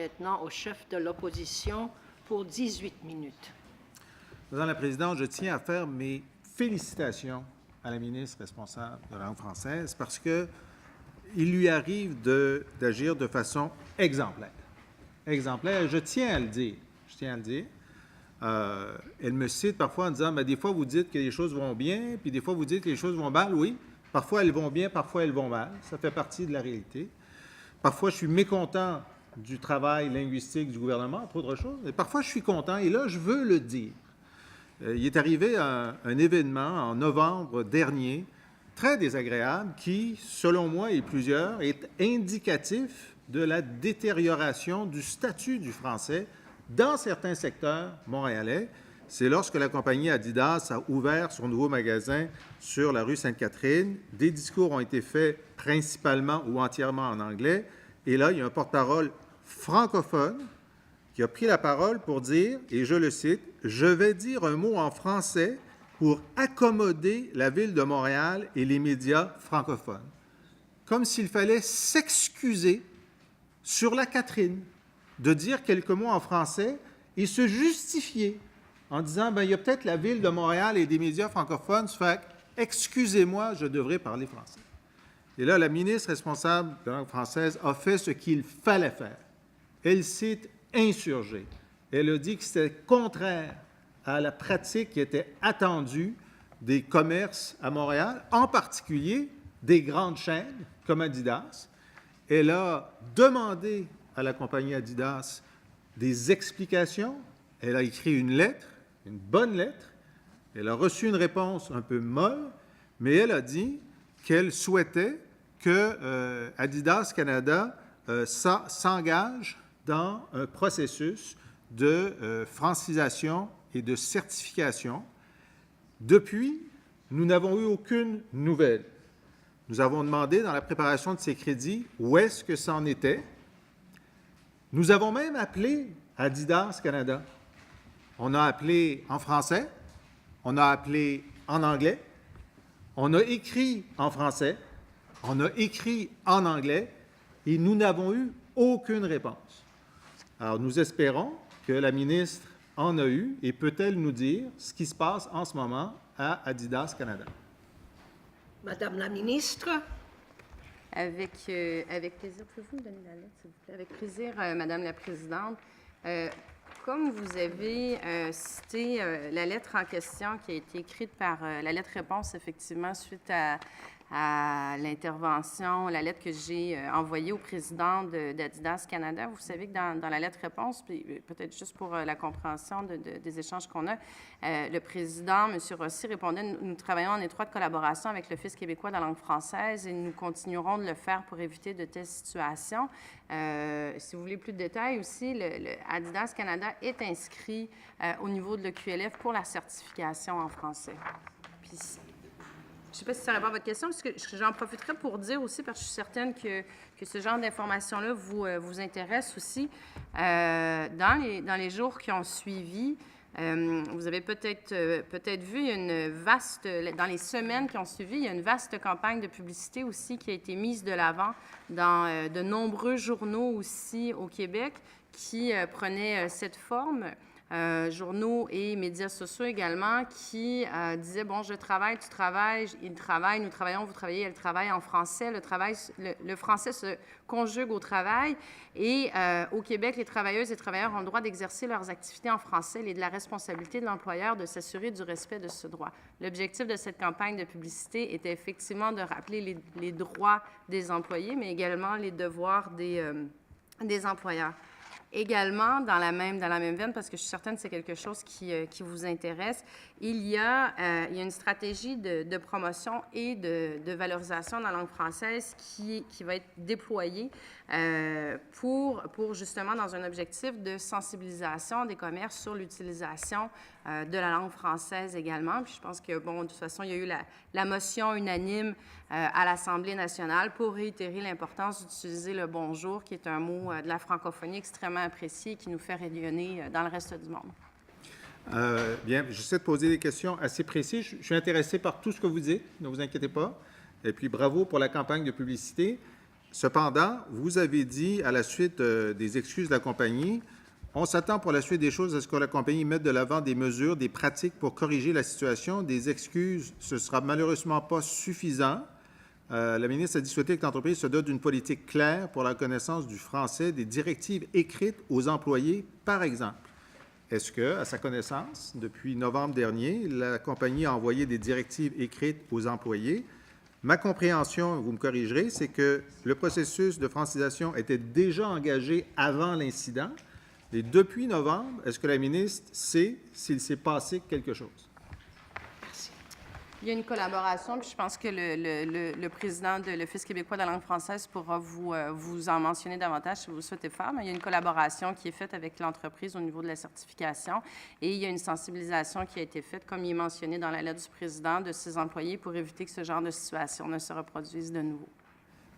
maintenant au chef de l'opposition pour 18 minutes. Madame la Présidente, je tiens à faire mes félicitations à la ministre responsable de la langue française parce qu'il lui arrive d'agir de façon exemplaire. Exemplaire, je tiens à le dire. Elle me cite parfois en disant « des fois, vous dites que les choses vont bien, puis des fois, vous dites que les choses vont mal. » Oui, parfois, elles vont bien, parfois, elles vont mal. Ça fait partie de la réalité. Parfois, je suis mécontent du travail linguistique du gouvernement, entre autres choses. Et parfois, je suis content, et là, je veux le dire. Il est arrivé un événement en novembre dernier, très désagréable, qui, selon moi et plusieurs, est indicatif de la détérioration du statut du français dans certains secteurs montréalais. C'est lorsque la compagnie Adidas a ouvert son nouveau magasin sur la rue Sainte-Catherine. Des discours ont été faits principalement ou entièrement en anglais. Et là, il y a un porte-parole francophone qui a pris la parole pour dire, et je le cite, « Je vais dire un mot en français pour accommoder la Ville de Montréal et les médias francophones. » Comme s'il fallait s'excuser sur la Catherine de dire quelques mots en français et se justifier en disant, il y a peut-être la Ville de Montréal et des médias francophones, ça fait excusez-moi, je devrais parler français. Et là, la ministre responsable de la langue française a fait ce qu'il fallait faire. Elle s'est insurgée. Elle a dit que c'était contraire à la pratique qui était attendue des commerces à Montréal, en particulier des grandes chaînes comme Adidas. Elle a demandé à la compagnie Adidas des explications. Elle a écrit une lettre, une bonne lettre. Elle a reçu une réponse un peu molle, mais elle a dit qu'elle souhaitait que Adidas Canada s'engage dans un processus de francisation et de certification. Depuis, nous n'avons eu aucune nouvelle. Nous avons demandé dans la préparation de ces crédits où est-ce que ça en était. Nous avons même appelé Adidas Canada. On a appelé en français, on a appelé en anglais, on a écrit en français, on a écrit en anglais et nous n'avons eu aucune réponse. Alors, nous espérons que la ministre en a eu et peut-elle nous dire ce qui se passe en ce moment à Adidas Canada. Madame la ministre. Avec plaisir. Pouvez-vous me donner la lettre, s'il vous plaît? Avec plaisir, Madame la Présidente. Comme vous avez cité la lettre en question qui a été écrite par la lettre-réponse, effectivement, suite à l'intervention, la lettre que j'ai envoyée au président d'Adidas Canada. Vous savez que dans la lettre-réponse, puis peut-être juste pour la compréhension des échanges qu'on a, le président, M. Rossi, répondait « Nous travaillons en étroite collaboration avec l'Office québécois de la langue française et nous continuerons de le faire pour éviter de telles situations. » Si vous voulez plus de détails aussi, le Adidas Canada est inscrit au niveau de l'EQLF pour la certification en français. Puis, je ne sais pas si ça répond à votre question, parce que j'en profiterai pour dire aussi, parce que je suis certaine que ce genre d'informations-là vous intéresse aussi. Dans les jours qui ont suivi, vous avez peut-être vu, il y a une vaste, dans les semaines qui ont suivi, il y a une vaste campagne de publicité aussi qui a été mise de l'avant dans de nombreux journaux aussi au Québec qui prenaient cette forme. Journaux et médias sociaux également, qui disaient, bon, je travaille, tu travailles, il travaille, nous travaillons, vous travaillez, elle travaille en français. Le français se conjugue au travail. Et au Québec, les travailleuses et travailleurs ont le droit d'exercer leurs activités en français. Il est de la responsabilité de l'employeur de s'assurer du respect de ce droit. L'objectif de cette campagne de publicité était effectivement de rappeler les droits des employés, mais également les devoirs des employeurs. Également, dans la même veine, parce que je suis certaine que c'est quelque chose qui vous intéresse, il y a une stratégie de promotion et de valorisation dans la langue française qui va être déployée pour justement dans un objectif de sensibilisation des commerces sur l'utilisation de la langue française également. Puis je pense que, bon, de toute façon, il y a eu la motion unanime à l'Assemblée nationale pour réitérer l'importance d'utiliser le bonjour, qui est un mot de la francophonie extrêmement apprécié et qui nous fait rayonner dans le reste du monde. Bien, j'essaie de poser des questions assez précises. Je suis intéressé par tout ce que vous dites, ne vous inquiétez pas. Et puis, bravo pour la campagne de publicité. Cependant, vous avez dit, à la suite des excuses de la compagnie, on s'attend pour la suite des choses à ce que la compagnie mette de l'avant des mesures, des pratiques pour corriger la situation. Des excuses, ce ne sera malheureusement pas suffisant. La ministre a dit souhaiter que l'entreprise se dote d'une politique claire pour la connaissance du français, des directives écrites aux employés, par exemple. Est-ce que, à sa connaissance, depuis novembre dernier, la compagnie a envoyé des directives écrites aux employés? Ma compréhension, vous me corrigerez, c'est que le processus de francisation était déjà engagé avant l'incident. Et depuis novembre, est-ce que la ministre sait s'il s'est passé quelque chose? Il y a une collaboration, puis je pense que le président de l'Office québécois de la langue française pourra vous en mentionner davantage si vous le souhaitez faire, mais il y a une collaboration qui est faite avec l'entreprise au niveau de la certification et il y a une sensibilisation qui a été faite, comme il est mentionné dans la lettre du président, de ses employés pour éviter que ce genre de situation ne se reproduise de nouveau.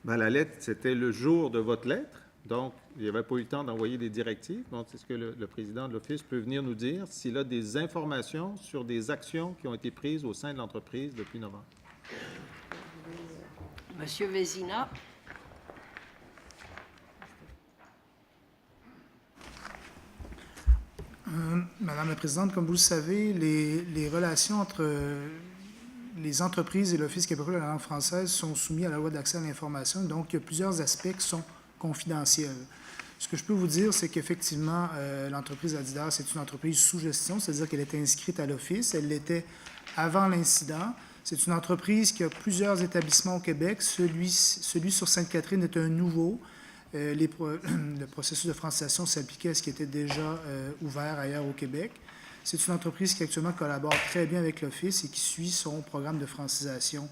Bien, la lettre, c'était le jour de votre lettre, donc il n'y avait pas eu le temps d'envoyer des directives. Donc, est-ce que le président de l'Office peut venir nous dire s'il a des informations sur des actions qui ont été prises au sein de l'entreprise depuis novembre? Monsieur Vézina. Madame la Présidente, comme vous le savez, les relations entre les entreprises et l'Office québécois de la langue française sont soumis à la loi d'accès à l'information, donc il y a plusieurs aspects qui sont confidentiels. Ce que je peux vous dire, c'est qu'effectivement, l'entreprise Adidas est une entreprise sous gestion, c'est-à-dire qu'elle était inscrite à l'Office, elle l'était avant l'incident. C'est une entreprise qui a plusieurs établissements au Québec. Celui sur Sainte-Catherine est un nouveau. Le processus de francisation s'appliquait à ce qui était déjà ouvert ailleurs au Québec. C'est une entreprise qui actuellement collabore très bien avec l'Office et qui suit son programme de francisation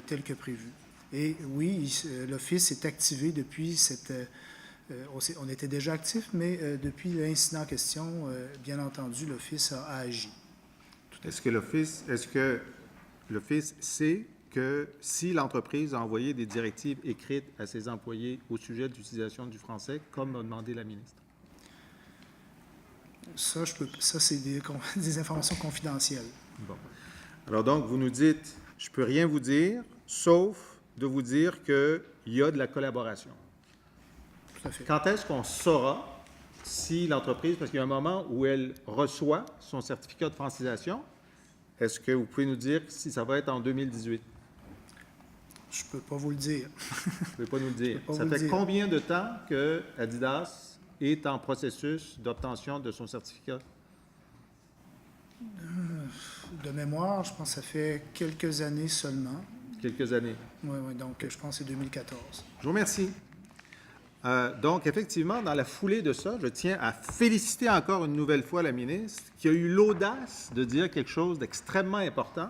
tel que prévu. Et oui, l'Office est activé depuis cette... on était déjà actif, mais depuis l'incident en question, bien entendu, l'Office a agi. Est-ce que l'Office sait que si l'entreprise a envoyé des directives écrites à ses employés au sujet de l'utilisation du français, comme a demandé la ministre? Ça, c'est des informations confidentielles. Bon. Alors donc, vous nous dites, je ne peux rien vous dire, sauf de vous dire qu'il y a de la collaboration. Tout à fait. Quand est-ce qu'on saura si l'entreprise, parce qu'il y a un moment où elle reçoit son certificat de francisation, est-ce que vous pouvez nous dire si ça va être en 2018? Je ne peux pas vous le dire. Vous ne pouvez pas nous le dire. pas Ça vous le fait dire. combien de temps que Adidas est en processus d'obtention de son certificat? De mémoire, je pense que ça fait quelques années seulement. Quelques années. Oui, donc je pense que c'est 2014. Je vous remercie. Donc, effectivement, dans la foulée de ça, je tiens à féliciter encore une nouvelle fois la ministre qui a eu l'audace de dire quelque chose d'extrêmement important,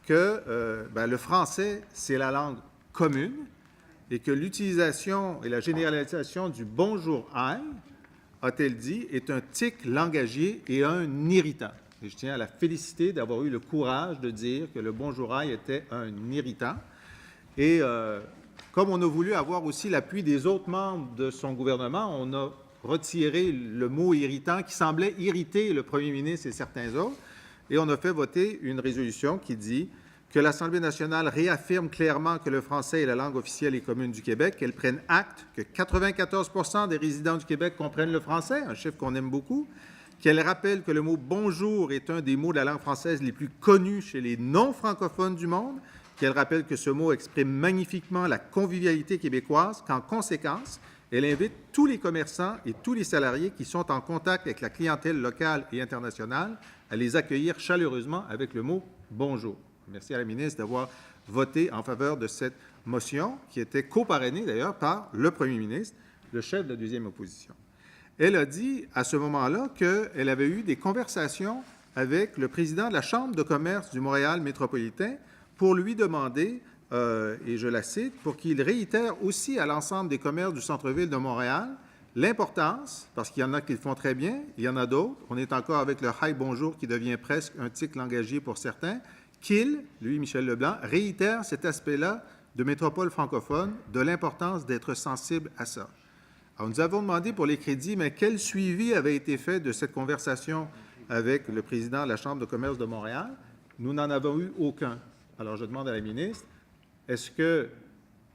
que le français, c'est la langue commune et que l'utilisation et la généralisation du « bonjour aïe », a-t-elle dit, est un tic langagier et un irritant. Et je tiens à la féliciter d'avoir eu le courage de dire que le « bonjour aïe » était un irritant. Et comme on a voulu avoir aussi l'appui des autres membres de son gouvernement, on a retiré le mot « irritant » qui semblait irriter le premier ministre et certains autres, et on a fait voter une résolution qui dit que l'Assemblée nationale réaffirme clairement que le français est la langue officielle et commune du Québec, qu'elle prenne acte que 94 % des résidents du Québec comprennent le français, un chiffre qu'on aime beaucoup, qu'elle rappelle que le mot « bonjour » est un des mots de la langue française les plus connus chez les non-francophones du monde, qu'elle rappelle que ce mot exprime magnifiquement la convivialité québécoise, qu'en conséquence, elle invite tous les commerçants et tous les salariés qui sont en contact avec la clientèle locale et internationale à les accueillir chaleureusement avec le mot « bonjour ». Merci à la ministre d'avoir voté en faveur de cette motion, qui était coparrainée d'ailleurs par le premier ministre, le chef de la deuxième opposition. Elle a dit à ce moment-là qu'elle avait eu des conversations avec le président de la Chambre de commerce du Montréal métropolitain pour lui demander, et je la cite, pour qu'il réitère aussi à l'ensemble des commerces du centre-ville de Montréal l'importance, parce qu'il y en a qui le font très bien, il y en a d'autres, on est encore avec le « hi, bonjour » qui devient presque un tic langagier pour certains, qu'il, lui, Michel Leblanc, réitère cet aspect-là de métropole francophone, de l'importance d'être sensible à ça. Alors, nous avons demandé pour les crédits, mais quel suivi avait été fait de cette conversation avec le président de la Chambre de commerce de Montréal? Nous n'en avons eu aucun. Alors, je demande à la ministre, est-ce que,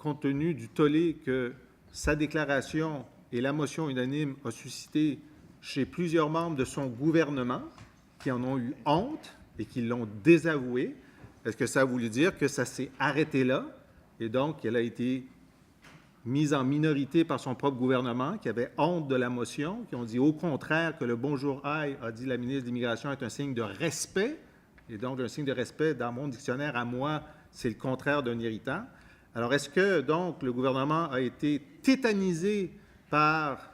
compte tenu du tollé que sa déclaration et la motion unanime a suscité chez plusieurs membres de son gouvernement qui en ont eu honte et qui l'ont désavoué, est-ce que ça a voulu dire que ça s'est arrêté là et donc qu'elle a été mise en minorité par son propre gouvernement, qui avait honte de la motion, qui ont dit au contraire que le bonjour aïe, a dit la ministre de l'Immigration, est un signe de respect, et donc un signe de respect, dans mon dictionnaire, à moi, c'est le contraire d'un irritant. Alors, est-ce que, donc, le gouvernement a été tétanisé par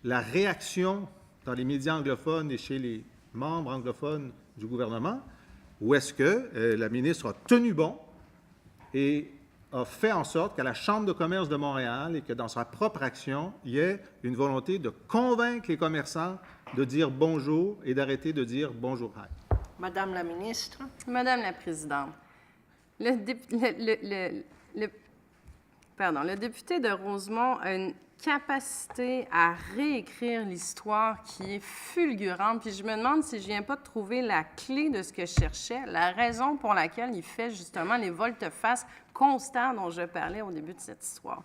la réaction dans les médias anglophones et chez les membres anglophones du gouvernement, ou est-ce que la ministre a tenu bon et a fait en sorte qu'à la Chambre de commerce de Montréal et que dans sa propre action, il y ait une volonté de convaincre les commerçants de dire bonjour et d'arrêter de dire bonjour. Madame la ministre. Madame la présidente, le député de Rosemont a une capacité à réécrire l'histoire qui est fulgurante. Puis je me demande si je viens pas de trouver la clé de ce que je cherchais, la raison pour laquelle il fait justement les volte-face constants dont je parlais au début de cette histoire.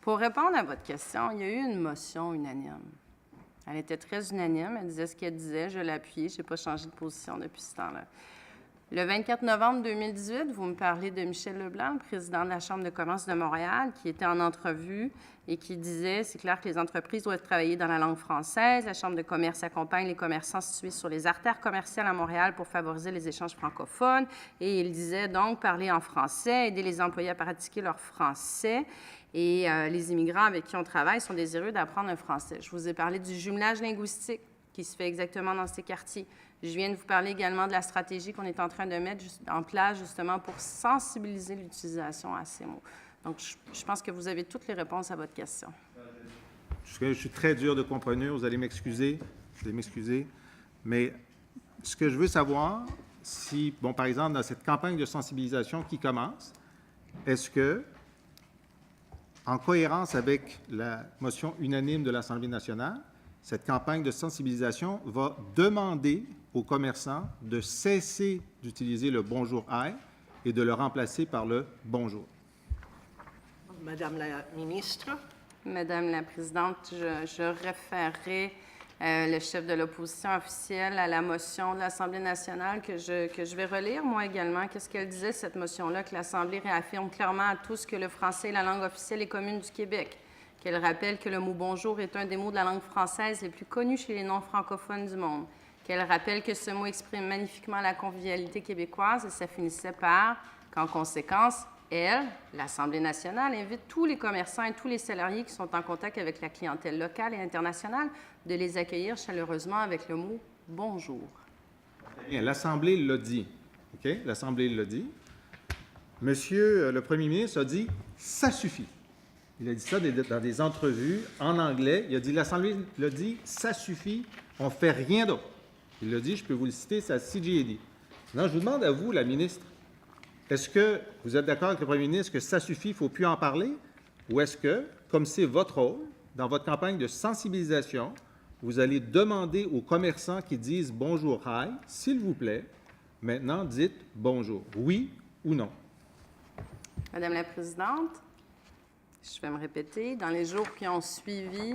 Pour répondre à votre question, il y a eu une motion unanime. Elle était très unanime. Elle disait ce qu'elle disait. Je l'ai appuyée. Je n'ai pas changé de position depuis ce temps-là. Le 24 novembre 2018, vous me parlez de Michel Leblanc, le président de la Chambre de commerce de Montréal, qui était en entrevue et qui disait « C'est clair que les entreprises doivent travailler dans la langue française. La Chambre de commerce accompagne les commerçants situés sur les artères commerciales à Montréal pour favoriser les échanges francophones. » Et il disait donc « Parler en français, aider les employés à pratiquer leur français. » Et les immigrants avec qui on travaille sont désireux d'apprendre le français. Je vous ai parlé du jumelage linguistique qui se fait exactement dans ces quartiers. Je viens de vous parler également de la stratégie qu'on est en train de mettre en place justement pour sensibiliser l'utilisation à ces mots. Donc, je pense que vous avez toutes les réponses à votre question. Je suis très dur de comprendre, vous allez m'excuser, mais ce que je veux savoir, si, bon, par exemple, dans cette campagne de sensibilisation qui commence, est-ce que, en cohérence avec la motion unanime de l'Assemblée nationale, cette campagne de sensibilisation va demander aux commerçants de cesser d'utiliser le « bonjour aïe » et de le remplacer par le « bonjour ». Madame la ministre. Madame la présidente, je référerai le chef de l'opposition officielle à la motion de l'Assemblée nationale que je vais relire, moi également. Qu'est-ce qu'elle disait, cette motion-là, que l'Assemblée réaffirme clairement à tous que le français est la langue officielle et commune du Québec, qu'elle rappelle que le mot « bonjour » est un des mots de la langue française les plus connus chez les non-francophones du monde, qu'elle rappelle que ce mot exprime magnifiquement la convivialité québécoise et ça finissait par qu'en conséquence, elle, l'Assemblée nationale, invite tous les commerçants et tous les salariés qui sont en contact avec la clientèle locale et internationale de les accueillir chaleureusement avec le mot « bonjour ». Bien, l'Assemblée l'a dit. OK? L'Assemblée l'a dit. Monsieur le premier ministre a dit « ça suffit ». Il a dit ça dans des entrevues en anglais. Il a dit, l'Assemblée l'a dit, ça suffit, on ne fait rien d'autre. Il l'a dit, je peux vous le citer, c'est à CJAD. Maintenant, je vous demande à vous, la ministre, est-ce que vous êtes d'accord avec le premier ministre que ça suffit, il ne faut plus en parler? Ou est-ce que, comme c'est votre rôle, dans votre campagne de sensibilisation, vous allez demander aux commerçants qui disent bonjour, hi, s'il vous plaît, maintenant dites bonjour, oui ou non? Madame la présidente, je vais me répéter. Dans les jours qui ont suivi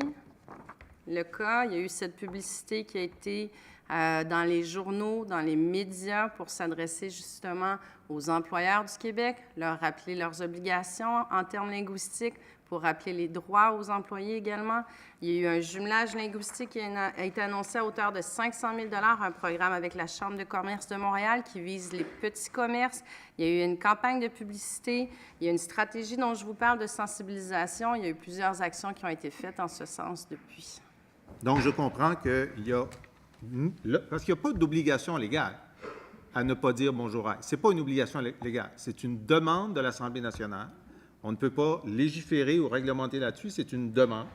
le cas, il y a eu cette publicité qui a été dans les journaux, dans les médias, pour s'adresser justement aux employeurs du Québec, leur rappeler leurs obligations en termes linguistiques, pour rappeler les droits aux employés également. Il y a eu un jumelage linguistique qui a été annoncé à hauteur de 500 000 $, un programme avec la Chambre de commerce de Montréal qui vise les petits commerces. Il y a eu une campagne de publicité. Il y a une stratégie dont je vous parle de sensibilisation. Il y a eu plusieurs actions qui ont été faites en ce sens depuis. Donc, je comprends qu'il y a... Parce qu'il n'y a pas d'obligation légale à ne pas dire bonjour. Ce n'est pas une obligation légale. C'est une demande de l'Assemblée nationale. On ne peut pas légiférer ou réglementer là-dessus. C'est une demande.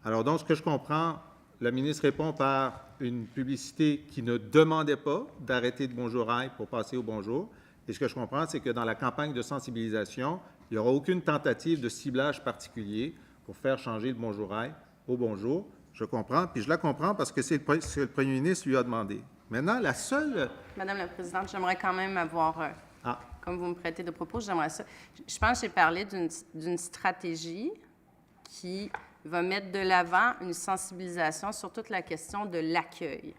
Alors, donc, ce que je comprends, la ministre répond par une publicité qui ne demandait pas d'arrêter de bonjour pour passer au bonjour. Et ce que je comprends, c'est que dans la campagne de sensibilisation, il n'y aura aucune tentative de ciblage particulier pour faire changer le bonjour au bonjour. Je comprends, puis je la comprends parce que c'est ce que le premier ministre lui a demandé. Maintenant, la seule... Madame la présidente, j'aimerais quand même avoir comme vous me prêtez de propos, j'aimerais ça. Je pense que j'ai parlé d'une stratégie qui va mettre de l'avant une sensibilisation sur toute la question de l'accueil.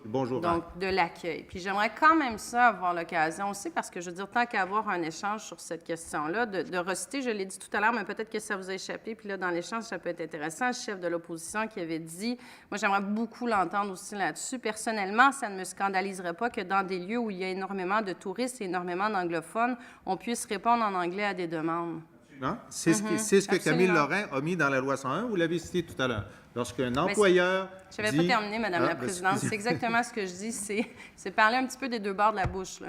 Bonjour. Donc, de l'accueil. Puis j'aimerais quand même ça avoir l'occasion aussi, parce que je veux dire, tant qu'à avoir un échange sur cette question-là, de reciter, je l'ai dit tout à l'heure, mais peut-être que ça vous a échappé, puis là, dans l'échange, ça peut être intéressant, le chef de l'opposition qui avait dit, moi, j'aimerais beaucoup l'entendre aussi là-dessus. Personnellement, ça ne me scandaliserait pas que dans des lieux où il y a énormément de touristes et énormément d'anglophones, on puisse répondre en anglais à des demandes. Non? C'est ce que Camille Absolument. Lorrain a mis dans la loi 101. Vous l'avez cité tout à l'heure. Lorsqu'un employeur Je n'avais dit... pas terminé, Madame la ben, Présidente. C'est exactement ce que je dis. C'est parler un petit peu des deux bords de la bouche, là.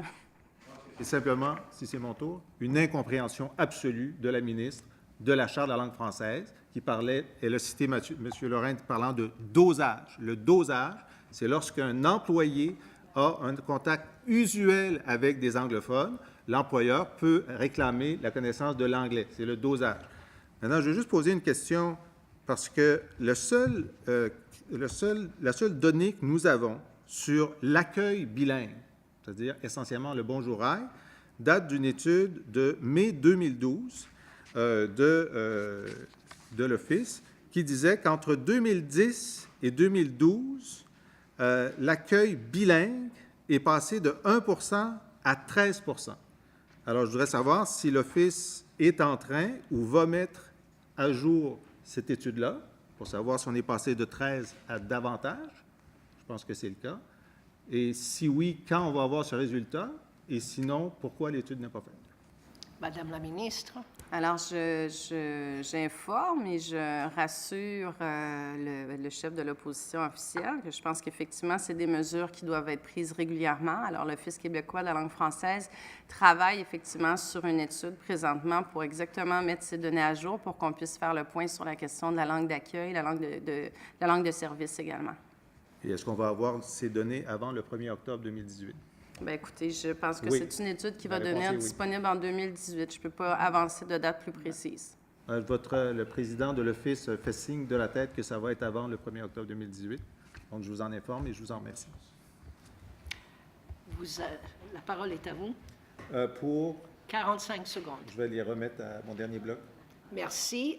C'est simplement, si c'est mon tour, une incompréhension absolue de la ministre de la Charte de la langue française qui parlait, elle a cité M. Lorrain parlant de dosage. Le dosage, c'est lorsqu'un employé a un contact usuel avec des anglophones, l'employeur peut réclamer la connaissance de l'anglais. C'est le dosage. Maintenant, je vais juste poser une question parce que la seule donnée que nous avons sur l'accueil bilingue, c'est-à-dire essentiellement le Bonjour Aïe, date d'une étude de mai 2012 de l'Office qui disait qu'entre 2010 et 2012, l'accueil bilingue est passé de 1 % à 13 %. Alors, je voudrais savoir si l'Office est en train ou va mettre à jour cette étude-là pour savoir si on est passé de 13 à davantage. Je pense que c'est le cas. Et si oui, quand on va avoir ce résultat? Et sinon, pourquoi l'étude n'est pas faite? Madame la ministre. Alors, j'informe et je rassure le chef de l'opposition officielle que je pense qu'effectivement, c'est des mesures qui doivent être prises régulièrement. Alors, l'Office québécois de la langue française travaille effectivement sur une étude présentement pour exactement mettre ces données à jour pour qu'on puisse faire le point sur la question de la langue d'accueil, la langue de service également. Et est-ce qu'on va avoir ces données avant le 1er octobre 2018? Bien, écoutez, je pense que Oui. c'est une étude qui La va réponse devenir est oui. disponible en 2018. Je ne peux pas avancer de date plus précise. Le président de l'Office fait signe de la tête que ça va être avant le 1er octobre 2018. Donc, je vous en informe et je vous en remercie. La parole est à vous. Pour, 45 secondes. je vais les remettre à mon dernier bloc. Merci.